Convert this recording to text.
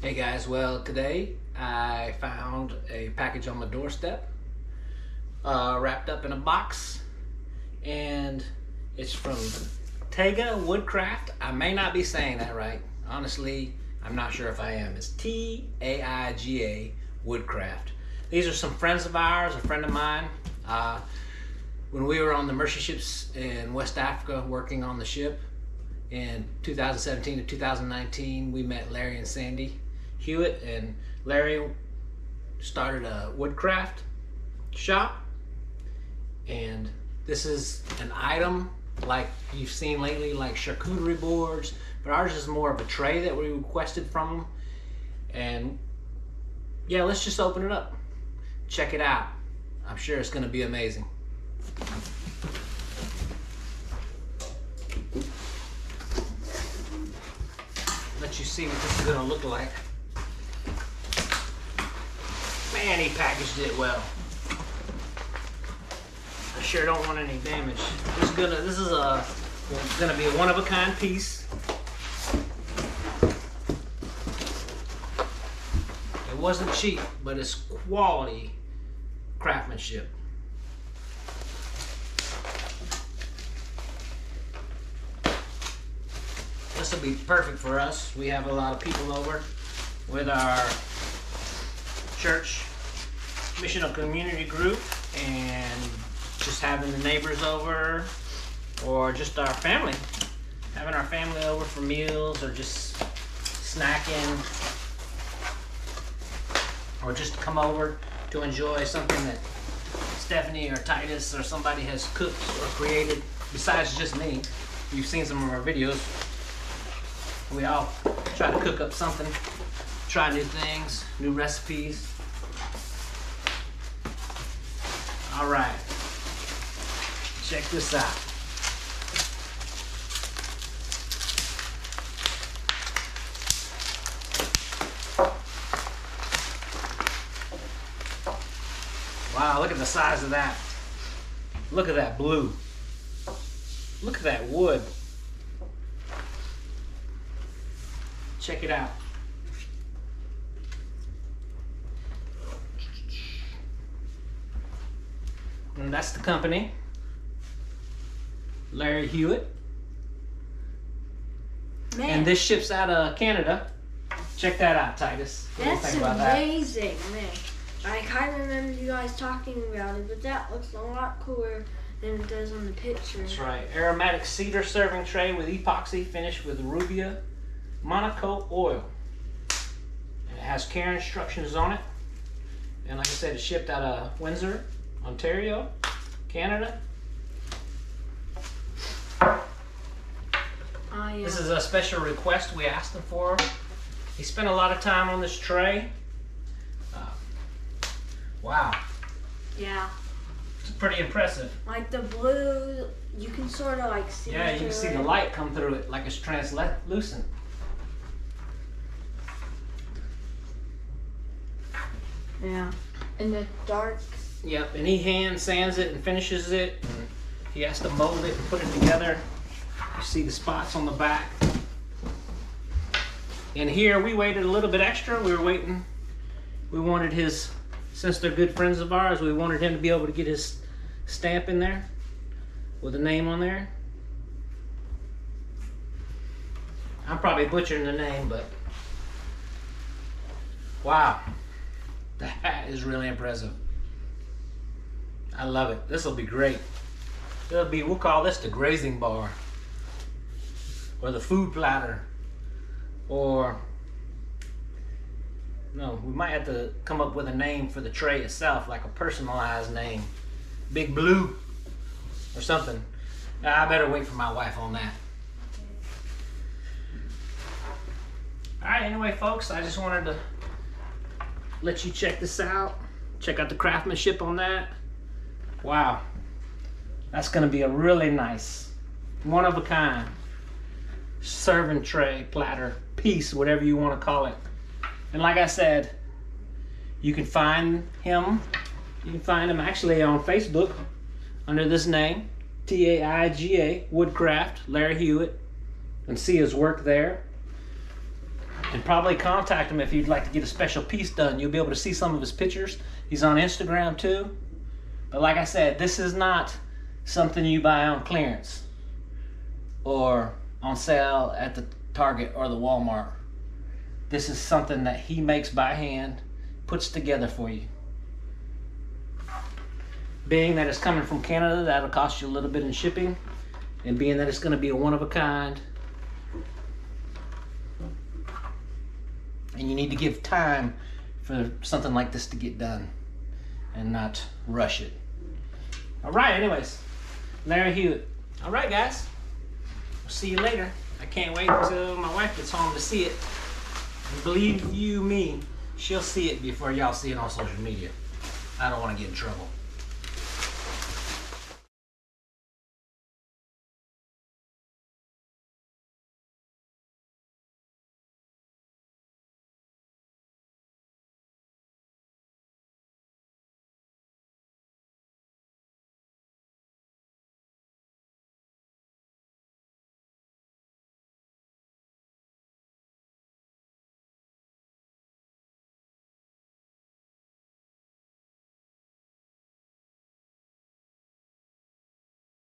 Hey guys, well today I found a package on my doorstep wrapped up in a box, and it's from Taiga Woodcraft. I may not be saying that right. Honestly, I'm not sure if I am. It's Taiga Woodcraft. These are some friends of ours, a friend of mine. When we were on the Mercy ships in West Africa working on the ship in 2017 to 2019, we met Larry and Sandy Hewitt, and Larry started a woodcraft shop, and this is an item like you've seen lately, like charcuterie boards, but ours is more of a tray that we requested from them. And yeah, let's just open it up, check it out. I'm sure it's going to be amazing. Let you see what this is going to look like. Man, he packaged it well. I sure don't want any damage. This is gonna be a one-of-a-kind piece. It wasn't cheap, but it's quality craftsmanship. This will be perfect for us. We have a lot of people over with our church missional community group, and just having the neighbors over, or just our family, having our family over for meals, or just snacking, or just come over to enjoy something that Stephanie or Titus or somebody has cooked or created besides just me. You've seen some of our videos. We all try to cook up something, try new things, new recipes. All right, check this out. Wow, look at the size of that. Look at that blue. Look at that wood. Check it out. And that's the company, Larry Hewitt. Man. And this ships out of Canada. Check that out, Titus. What do you think about amazing, man. I kind of remember you guys talking about it, but that looks a lot cooler than it does on the picture. That's right. Aromatic cedar serving tray with epoxy finished with Rubia Monaco oil. And it has care instructions on it. And like I said, it's shipped out of Windsor, Ontario, Canada. Yeah. This is a special request we asked him for. He spent a lot of time on this tray. Wow. Yeah. It's pretty impressive. Like the blue, you can sort of like see. Yeah, you can see the light come through it like it's translucent. Yeah. In the dark. Yep, and he hand sands it and finishes it. And he has to mold it and put it together. You see the spots on the back. And here we waited a little bit extra. We were waiting. We wanted his, since they're good friends of ours, we wanted him to be able to get his stamp in there with a name on there. I'm probably butchering the name, but wow, that is really impressive. I love it. This will be great. It'll be, we'll call this the grazing bar, or the food platter, or no, we might have to come up with a name for the tray itself, like a personalized name, Big Blue or something. I better wait for my wife on that. All right, anyway folks, I just wanted to let you check this out, check out the craftsmanship on that. Wow, that's gonna be a really nice, one of a kind serving tray, platter, piece, whatever you want to call it. And like I said, you can find him actually on Facebook under this name, Taiga Woodcraft, Larry Hewitt, and see his work there. And probably contact him if you'd like to get a special piece done. You'll be able to see some of his pictures. He's on Instagram too. But like I said, this is not something you buy on clearance or on sale at the Target or the Walmart. This is something that he makes by hand, puts together for you. Being that it's coming from Canada, that'll cost you a little bit in shipping. And being that it's going to be a one of a kind, and you need to give time for something like this to get done and not rush it. All right, anyways, Larry Hewitt. All right, guys, we'll see you later. I can't wait until my wife gets home to see it. And believe you me, she'll see it before y'all see it on social media. I don't want to get in trouble.